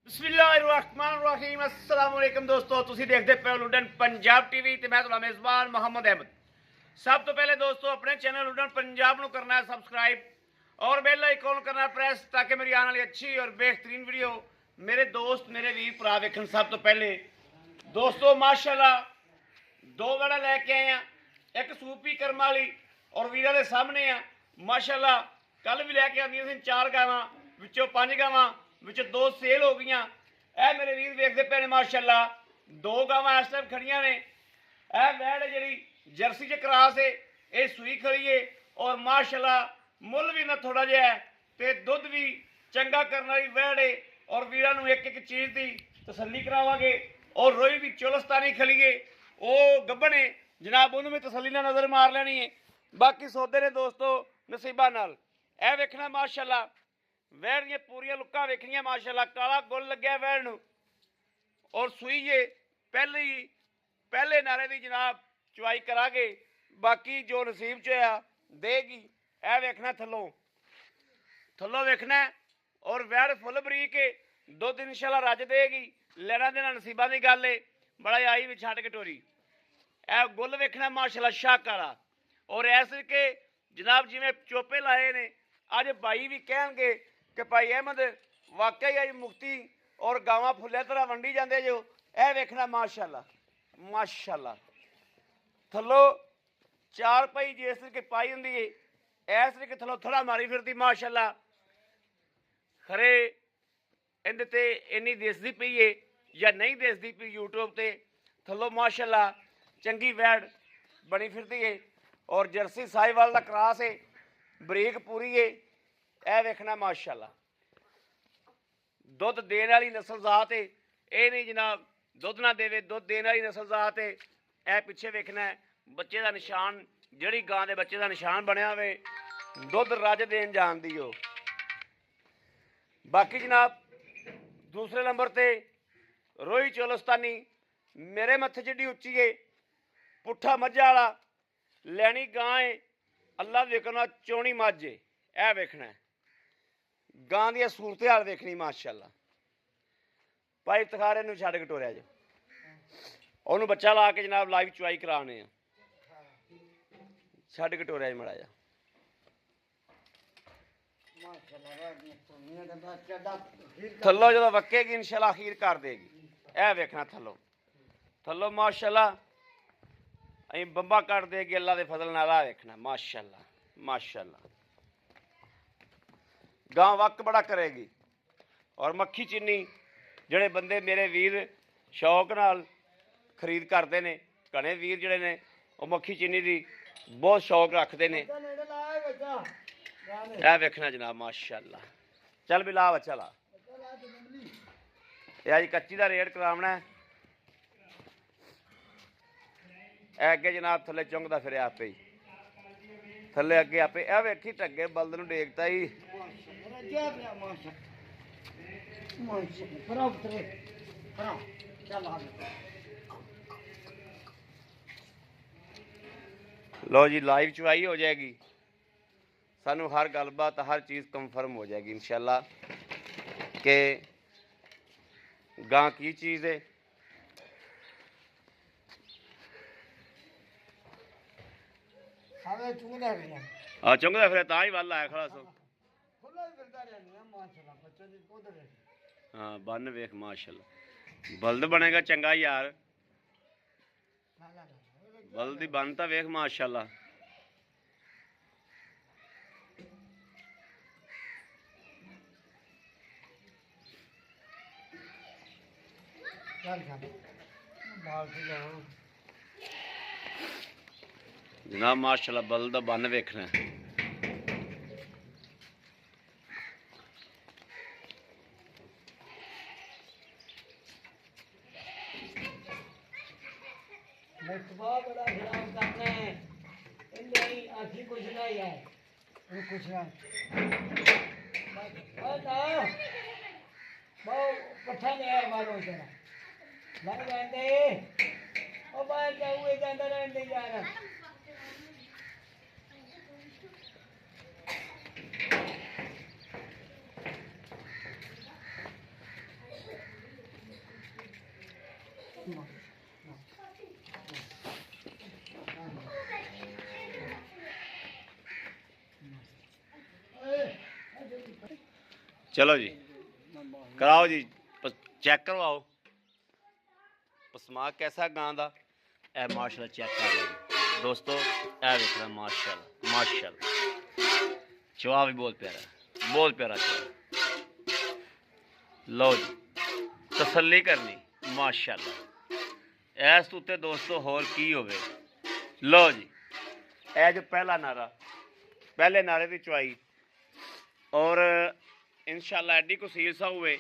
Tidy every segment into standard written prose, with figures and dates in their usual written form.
ਬਿਸਮਿਲ੍ਲਾਹਿਰਰਹਿਮਾਨਿਰਰਹੀਮ अस्सलाम वालेकुम ਦੋਸਤੋ, ਤੁਸੀਂ ਦੇਖਦੇ ਪਏ ਹੋ ਲੁਡਨ ਪੰਜਾਬ ਟੀਵੀ ਤੇ ਮੈਂ ਤੁਹਾਡਾ ਮੇਜ਼ਬਾਨ ਮੁਹੰਮਦ ਅਹਿਮਦ। ਸਭ ਤੋਂ ਪਹਿਲੇ ਦੋਸਤੋ ਆਪਣੇ ਚੈਨਲ ਲੁਡਨ ਪੰਜਾਬ ਨੂੰ ਕਰਨਾ ਹੈ ਸਬਸਕ੍ਰਾइब और बेल आइकन करना प्रेस ताकि मेरी आने वाली अच्छी और बेहतरीन वीडियो मेरे दोस्त मेरे वीर भरा वेखन। सब तो पहले दोस्तों माशाल्लाह दो वड़ा लैके आए हैं, एक सूपी कर्म वाली और वीर के सामने आ माशाल्लाह। कल भी लैके आंदियां सी 4 गावां, विचों 5 गावां विचों 2 सेल हो गई। ए मेरे वीर वेखते पे ने माशाल्लाह 2 गावां इस टाइम खड़ियां ने। ए वैड़ जी जर्सी च क्रॉस है, ये सूई खड़ी है और माशाल्लाह मुल भी ना थोड़ा जिहा है ते दुध भी चंगा करने वाली वैड़ है। और वीरां नूं एक एक चीज़ की तसल्ली करावांगे और रोई भी चोलस्तानी खली है वो गब्बन है जनाब, उन्होंने भी तसल्ली ना नज़र मार लेनी है। बाकी सौदे ने दोस्तों नसीबा नाल ए वेखना माशाल्लाह। वैड़ दी पूरियां लुक्कां वेखनियां माशाल्लाह, काला गुल लग्या वैड़ नूं और सूई है पहले नारे की जनाब चुवाई करांगे। बाकी जो नसीब च आ देगी। ए वेखना थल्लों वेखना और वैड़ फुल बरीक है, दुध इंशाल्लाह रज देगी। लेना देना नसीबा की गल है, बड़ा आई भी छड़ कटोरी। ए गुल वेखना माशाल्लाह शाहकारा और ऐसे के जनाब जिवें चोपे लाए ने अज भाई भी कहेंगे कि भाई अहमद वाकई अज मुक्ति और गावां फुल्ले तरह वंडी जाते जो। ए वेखना माशाल्लाह माशाल्लाह थल्लों 4 पाई जिस तरीके पाई होंगी है, इस तरीके थल्लों थोड़ा मारी फिरती माशाल्लाह। खरे इहदे ते इन्नी दिसदी पई है या नहीं दिसदी पई यूट्यूब ते थल्लों माशाल्लाह चंगी वैड़ बनी फिरती है और जर्सी साहिवाल का क्रॉस है, बरीक पूरी है। ए वेखना माशाल्लाह दुध देने वाली नस्ल जात है, ये नहीं जनाब दुध ना देवे, दुध देने वाली नस्ल जात है। ए पिछे वेखना है बच्चे का निशान, जिहड़ी गां दे बच्चे का निशान बनया हुए दुध रज देन जांदी हो। बाकी जनाब दूसरे नंबर ते रोही चोलस्तानी मेरे मत्थे जिड्डी उच्ची है, पुट्ठा मज्झा वाला लैनी गां है, अल्लाह दे करना चौनी मझ है। ए वेखना है गां दी सूरत हाल वेखनी माशाल्लाह। भाई तखारे नूं छड्ड के टोरिया जो ਉਹਨੂੰ ਬੱਚਾ ਲਾ ਕੇ जनाब लाइव चुवाई कराने छड्ड के टोरिया जी मड़ा जा। थल्लों जो वक्केगी इंशाल्लाह अखीर कर देगी। ए वेखना थल्लों माशाल्लाह अं बंबा कट देगी अल्लाह के फजल नाल। वेखना माशाल्लाह माशाल्लाह गां वक बड़ा करेगी और मक्खी चीनी जिहड़े बंदे मेरे वीर शौक नाल खरीद करते हैं, घने वीर जिहड़े ने वो मक्खी चीनी की बहुत शौक रखते हैं। ए वेखना जनाब माशाल्लाह। चल भी ला बच्चा ला। यह अज कच्ची का रेट करावना है। अगे जनाब थले चुंगदा फिर आपे ही थले अगे आपे ए वेखी टगे बल्द नूं डेगता ही। लो जी लाइव चुवाई हो जाएगी, सानू हर गलबात हर चीज़ कंफर्म हो जाएगी इंशाल्लाह कि गां की चीज़ है। चुंगदा फिर तां ही वल आया खड़ा सो। हाँ बन वेख माशाल्लाह बल्द बनेगा चंगा यार, बल्द ही बनता वेख माशाल्लाह। जनाब माशाल्लाह बल्द बन वेखना बड़ा खराब करना है, नहीं आखिर कुछ नहीं है, कुछ नहीं बहुत पट्ठा नहीं है मारो तेरा लग जाते और बाहर जाऊँ जाता रहने जा रहा। चलो जी कराओ जी चेक करवाओ पसमा कैसा गां दा ए माशाल्लाह चेक कर लो दोस्तों ए देखना माशाल्लाह माशाल्लाह चवा भी बहुत प्यारा चवा लो जी तसल्ली करनी माशाल्लाह इस उत्ते दोस्तों होर की होवे लो जी ए जो पहला नारा पहले नारे की चवाई और इंशाल्लाह एडी को सील सा हुए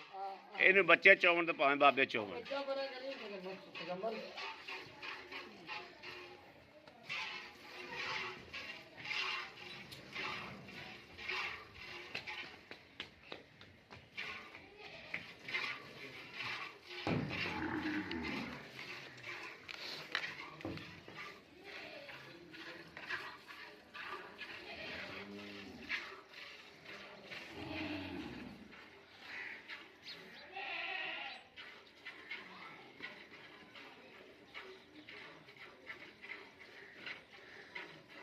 इन बच्चे चौवन तो भावें बाबे चौवन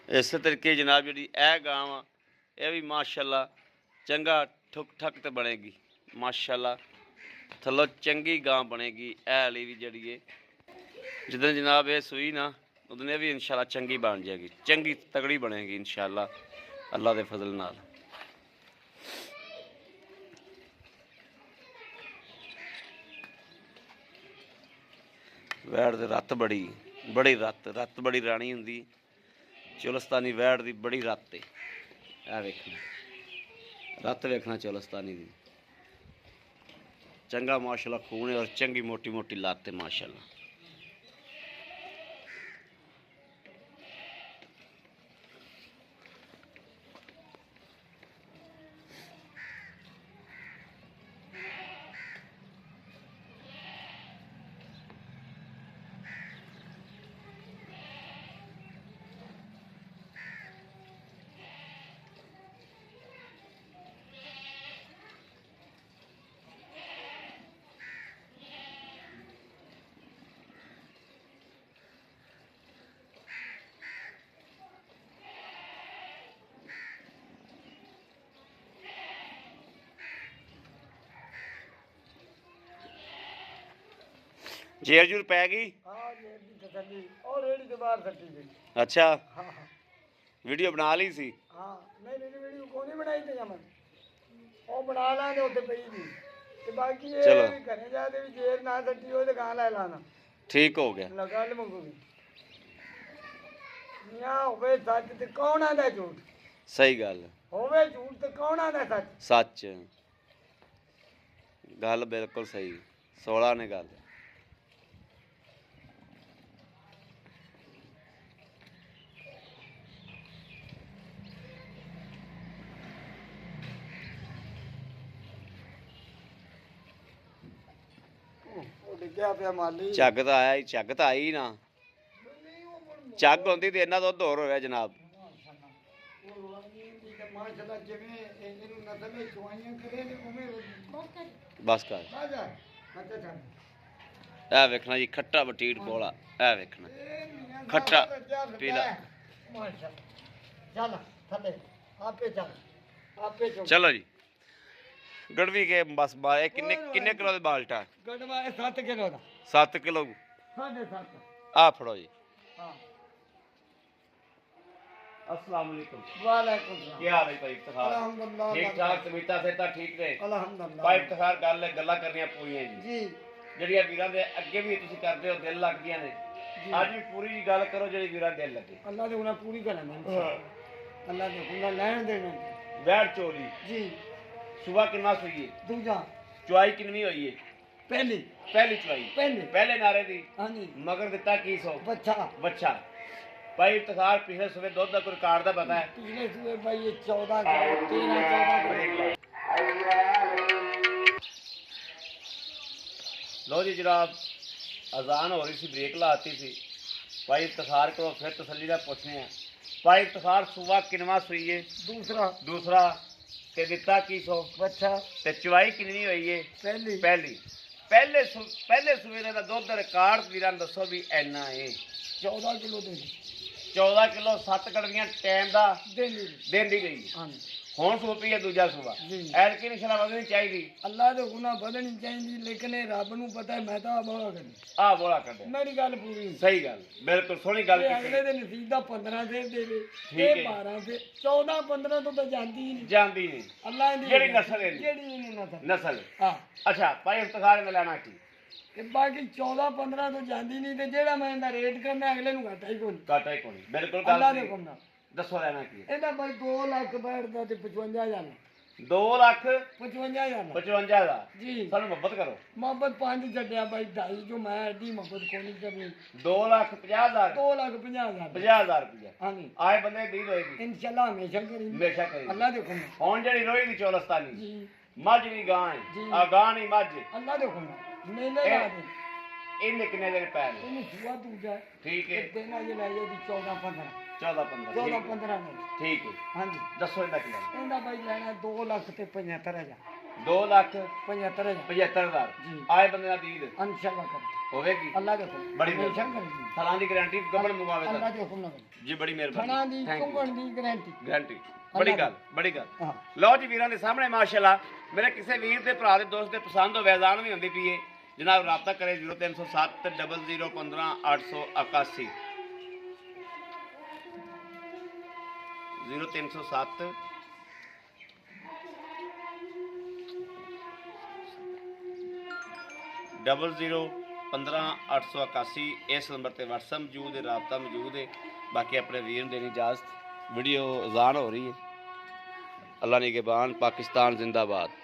इस तरीके जनाब जी ए गां वा यह भी माशाल्लाह चंगा ठुक ठक तो बनेगी माशाल्लाह थल्लों चंगी गां बनेगी ए वाली भी जड़ी है जिदन जनाब ये सूई ना उदने भी इंशाल्लाह चंगी बन जाएगी चंगी तगड़ी बनेगी इंशाल्लाह अल्लाह के फजल नाल वैड़ दे रत्त बड़ी रत्त बड़ी राणी हुंदी चोलस्तानी वैड़ दी बड़ी रत्त है वेखना रत्त वेखना चोलस्तानी दी चंगा माशाल्लाह खून है और चंगी मोटी मोटी लत्त है माशाल्लाह जेर जूर पै गई और रेडी के बाहर सट्टी गई अच्छा हाँ वीडियो बना ली सी हाँ नहीं वीडियो को नहीं बनाई थी जमन वो बना लाने उत्ते पई थी ते बाकी ये चलो। भी घरे जाते भी जेर ना सट्टी हो ते गां ला लाना ठीक हो गया लगा ले मंगूगी मियां होवे सच ते कौन आंदा झूठ सही गल होवे झूठ ते कौन आंदा सच सच गल बिल्कुल सही 16 ने गल डिग्या पिया माली झग तो आया ही झग तो आई ना झग होंदी तो इन्ना दुध होर होया जनाब माशाल्लाह जिवें ਇਹਨੂੰ ਨਸਲ ਵਿੱਚ ਚਵਾਈਆਂ ਕਰੇ ਨੇ ਉਵੇਂ बस कर ਆ ਜਾ ਮੱਤੇ ਛੱਡ ए वेखना जी खट्टा बटीट कोला ए वेखना खट्टा पीला माशाल्लाह चल थले आपे चल आपे चल चलो जी गड़वी के बस बाए किन्ने किन्ने किलो दे बाल्टा गड़वा 7 किलो ਦਾ 7 किलो 7.5 आ फड़ो जी हाँ अस्सलाम वालेकुम वालेकुम सलाम क्या हाल है भाई इफ्तिखार अल्हम्दुलिल्लाह ठीक ठाक तबीयत सेहत ठीक ने अल्हम्दुलिल्लाह भाई इफ्तिखार गल गल्ला करनियां पूरीਆਂ जी जी ਜਿਹੜੀਆਂ ਵੀਰਾਂ ਦੇ ਅੱਗੇ ਵੀ ਤੁਸੀਂ ਕਰਦੇ ਹੋ ਦਿਲ ਲੱਗਦੀਆਂ ਨੇ ਅੱਜ ਵੀ ਪੂਰੀ ਜੀ ਗੱਲ ਕਰੋ ਜਿਹੜੀ ਵੀਰਾਂ ਦੇ ਦਿਲ ਲੱਗੇ अल्लाह ने उन्हें पूरी करना अल्लाह ने उन्हें लैन देना ਵੈੜ ਚੋਲੀ जी ਸੁਬਾ ਕਿੰਨਾ ਸੋਈਏ दूजा ਚੁਆਈ ਕਿੰਨੀ ਹੋਈ ਏ पहली ਪਹਿਲੀ ਚੁਆਈ पहली ਪਹਿਲੇ ਨਾਰੇ ਦੀ हाँ जी ਮਗਰ ਦਿੱਤਾ ਕੀ ਸੋ बच्चा ਬੱਚਾ ਭਾਈ ਇਫਤਖਾਰ ਪਿਛਲੇ ਸਵੇ ਦੁੱਧ ਦਾ ਕੋਈ ਰਿਕਾਰਡ ਦਾ ਪਤਾ ਹੈ पिछले सुबह भाई ये 14 किलो 13 14 लो जी जनाब अजान हो रही सी ब्रेक लाती सी भाई इफ्तिखार करो फिर तसल्ली का पूछने हैं भाई इफ्तिखार सुबह किनवा सुईए दूसरा दूसरा ते दिता की सो बच्चा ते चवाई कितनी हुई है पहली पहली ਪਹਿਲੇ ਸੂਏ ਦਾ ਦੁੱਧ ਰਿਕਾਰਡ ਵੀਰਾਂ ਨੂੰ ਦੱਸੋ ਵੀ ਇੰਨਾ ਏ 14 ਕਿਲੋ ਦੇ 14 ਕਿਲੋ 7 ਕੜਵੀਆਂ ਟਾਈਮ ਦਾ ਦੇਣੀ ਦਿੰਦੀ ਗਈ ਹਾਂਜੀ ਹੁਣ ਸੂਪੀ ਹੈ ਦੂਜਾ ਸੂਆ ਜੀ। ਐਲਕੀ ਨਿਸ਼ਾਨਾ ਵਧਣੀ ਚਾਹੀਦੀ ਅੱਲਾ ਦੇ ਗੁਨਾਹ ਵਧਣੀ ਚਾਹੀਦੀ ਲੇਕਿਨ ਇਹ ਰੱਬ ਨੂੰ ਪਤਾ ਹੈ ਮੈਂ ਤਾਂ ਬੋਲਾ ਕਰਨੀ ਆਹ ਬੋਲਾ ਕੱਢਿਆ ਮੇਰੀ ਗੱਲ ਪੂਰੀ ਹੋਈ। ਸਹੀ ਗੱਲ ਬਿਲਕੁਲ ਸੋਹਣੀ ਗੱਲ ਇਹ ਕੀਤੀ ਅਗਲੇ ਦੇ ਨਸੀਬ ਦਾ 15 ਦੇ ਦੇਵੇ ਠੀਕ ਇਹ ਹੈ। 12 ਦੇ 14 15 ਤੋਂ ਤਾਂ ਜਾਂਦੀ ਹੀ ਨਹੀਂ ਜਾਂਦੀ ਨਹੀਂ ਅੱਲਾ ਦੀ ਜਿਹੜੀ ਨਸਲ ਹੈ ਇਹਦੀ। ਜਿਹੜੀ ਇਹਨੂੰ ਨਸਲ ਨਸਲ ਹਾਂ ਅੱਛਾ ਭਾਈ ਇਫਤਖਾਰ ਨੇ ਲੈਣਾ ਕੀ ਤੇ ਬਾਕੀ 14 15 ਤੋਂ ਜਾਂਦੀ ਨਹੀਂ ਤੇ ਜਿਹੜਾ ਮੈਂ ਇਹਦਾ ਰੇਟ ਕਰਨਾ ਅਗਲੇ ਨੂੰ ਘਾਟਾ ਹੀ ਕੋਈ ਨਹੀਂ ਕਾਟਾ ਹੀ ਕੋਈ ਬਿਲਕੁਲ ਅੱਲਾ ਗੱਲ ਦੇ ਸਹੀ। ਹੁਕਮ ਨਾਲ ਦੱਸੋ ਲੈਣਾ ਕੀ ਇਹਦਾ ਬਾਈ 2 ਲੱਖ ਬੈਠਦਾ ਤੇ 55000 2 ਲੱਖ 55000 55 ਦਾ ਜੀ ਸਾਨੂੰ ਮੁਹੱਬਤ ਕਰੋ ਮੁਹੱਬਤ 5 ਛੱਡਿਆ ਬਾਈ 2.5 ਜੋ ਮੈਂ ਐਡੀ ਮੁਹੱਬਤ ਕੋਈ ਨਹੀਂ ਕਰਨੀ 2 ਲੱਖ 50,000 2 ਲੱਖ 50,000 50,000 ਰੁਪਇਆ ਹਾਂਜੀ ਆਏ ਬੰਦੇ ਦੀ ਹੋਏਗੀ ਇਨਸ਼ਾਅੱਲਾ ਹਮੇਸ਼ਾ ਕਰੀ ਹਮੇਸ਼ਾ ਕਰੀ ਅੱਲਾ ਦੇ ਹੁਕਮ ਨਾਲ ਹੁਣ ਜਿਹੜੀ ਰੋਈ ਦੀ ਚੌਲਸਤਾਨੀ ਜੀ ਮੱਝ ਦੀ ਗਾਂ ਹੈ ਜੀ। ਆ ਗਾਂ ਨਹੀਂ ਮੱਝ ਅੱਲਾ ਦੇ ਹੁਕਮ ਨਾਲ ਮੇਲੇ ਲਾ ਦੇ ਇਹਨੇ ਕਿੰਨੇ ਦਿਨ ਪੈ ਨੇ ਇਹਨੂੰ ਸੁਆ ਦੂਜਾ ਠੀਕ ਹੈ ਦੇਣਾ ਜੇ ਲੈ ਜਾਓ 14 15 14 15 14 ਠੀਕ 15 ਨਹੀਂ ਹੈ। ਠੀਕ ਹੈ ਹਾਂਜੀ ਦੱਸੋ ਇਹਦਾ ਕੀ ਲੈਣਾ ਇਹਦਾ ਬਾਈ ਲੈਣਾ 2 ਲੱਖ ਤੇ 75000 2 ਲੱਖ 75000 75,000 ਜੀ। ਆਏ ਬੰਦੇ ਦਾ ਦੀਦ ਇਨਸ਼ਾਅੱਲਾ ਕਰ ਹੋਵੇਗੀ ਅੱਲਾ ਦੇ ਹੁਕਮ ਬੜੀ ਹਮੇਸ਼ਾ ਕਰੀ ਸਾਲਾਂ ਦੀ ਗਾਰੰਟੀ ਗੱਬੜ ਮੰਗਵਾਵੇ ਅੱਲਾ ਤਾਂ ਦੇ ਹੁਕਮ ਨਾਲ ਜੀ ਬੜੀ ਖਾਣਾ ਮਿਹਰਬਾਨੀ ਦੀ Thank you. ਕੁੰਗਣ the guarantee guarantee ਬੜੀ ਗੱਲ ਬੜੀ ਗੱਲ ਹਾਂ ਲਓ ਜੀ ਵੀਰਾਂ ਦੇ ਸਾਹਮਣੇ ਮਾਸ਼ਾਅੱਲਾ ਮੇਰੇ ਕਿਸੇ ਵੀਰ ਦੇ ਭਰਾ ਦੇ ਦੋਸਤ ਦੇ ਪਸੰਦ ਹੋਵੇ ਅਜ਼ਾਨ ਵੀ ਹੁੰਦੀ ਪਈ ਏ ਜਨਾਬ ਰਾਬਤਾ ਕਰੇ 0307 0015 881 0307 0015 881 ਇਸ ਨੰਬਰ ਤੇ WhatsApp ਮੌਜੂਦ ਹੈ ਰਾਬਤਾ ਮੌਜੂਦ ਹੈ ਬਾਕੀ ਆਪਣੇ ਵੀਰ ਨੂੰ ਦੇਣੀ ਇਜਾਜ਼ਤ वीडियो अजान हो रही है अल्लाह निगहबान पाकिस्तान जिंदाबाद।